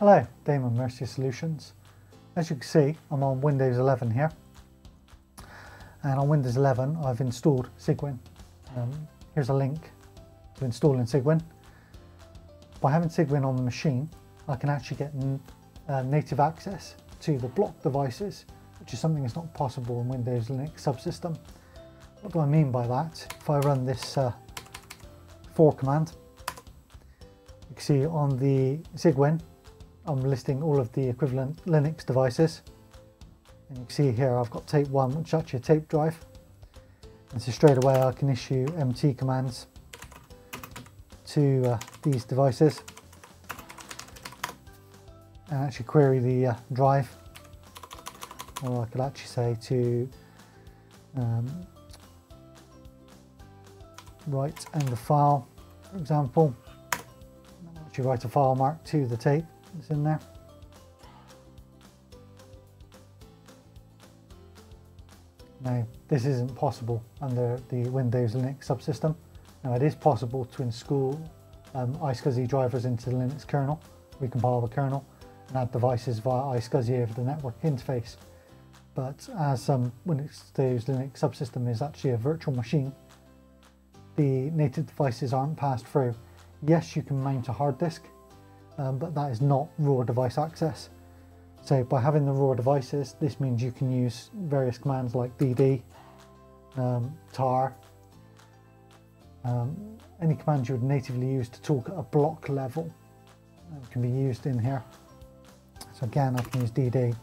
Hello, Damon Mercier Solutions. As you can see, I'm on Windows 11 here, and on Windows 11 I've installed Cygwin. Here's a link to installing Cygwin. By having Cygwin on the machine, I can actually get native access to the block devices, which is something that's not possible in Windows Linux subsystem. What do I mean by that? If I run this for command, you can see on the Cygwin I'm listing all of the equivalent Linux devices, and you can see here I've got tape 1, which is actually a tape drive, and so straight away I can issue MT commands to these devices and actually query the drive, or I could actually say to write and the file, for example. I'll actually write a file mark to the tape that's in there. Now, this isn't possible under the Windows Linux subsystem. Now, it is possible to install iSCSI drivers into the Linux kernel, recompile the kernel, and add devices via iSCSI over the network interface. But as Windows Linux subsystem is actually a virtual machine, the native devices aren't passed through. Yes, you can mount a hard disk, but that is not raw device access. So by having the raw devices, this means you can use various commands like dd, tar, any commands you would natively use to talk at a block level can be used in here. So again, I can use dd,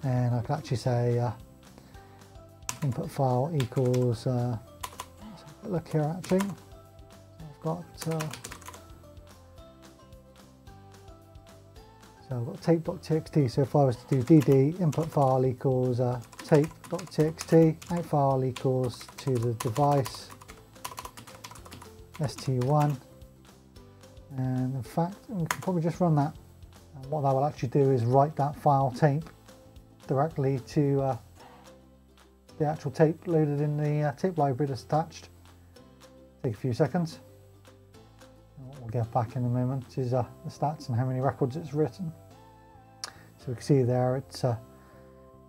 and I could actually say input file equals, let's have a look here actually, I've got so I've got tape.txt, so if I was to do dd input file equals tape.txt, out file equals to the device st1, and in fact we can probably just run that, and what that will actually do is write that file tape directly to the actual tape loaded in the tape library that's attached. Take a few seconds. We'll get back in a moment is the stats and how many records it's written. So we can see there it's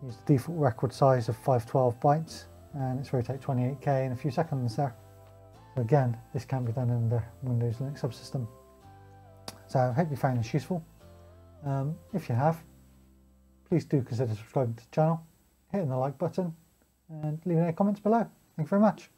used the default record size of 512 bytes, and it's rotate 28k in a few seconds there. So again, this can be done in the Windows Linux subsystem. So I hope you found this useful. If you have, please do consider subscribing to the channel, hitting the like button, and leaving any comments below. Thank you very much.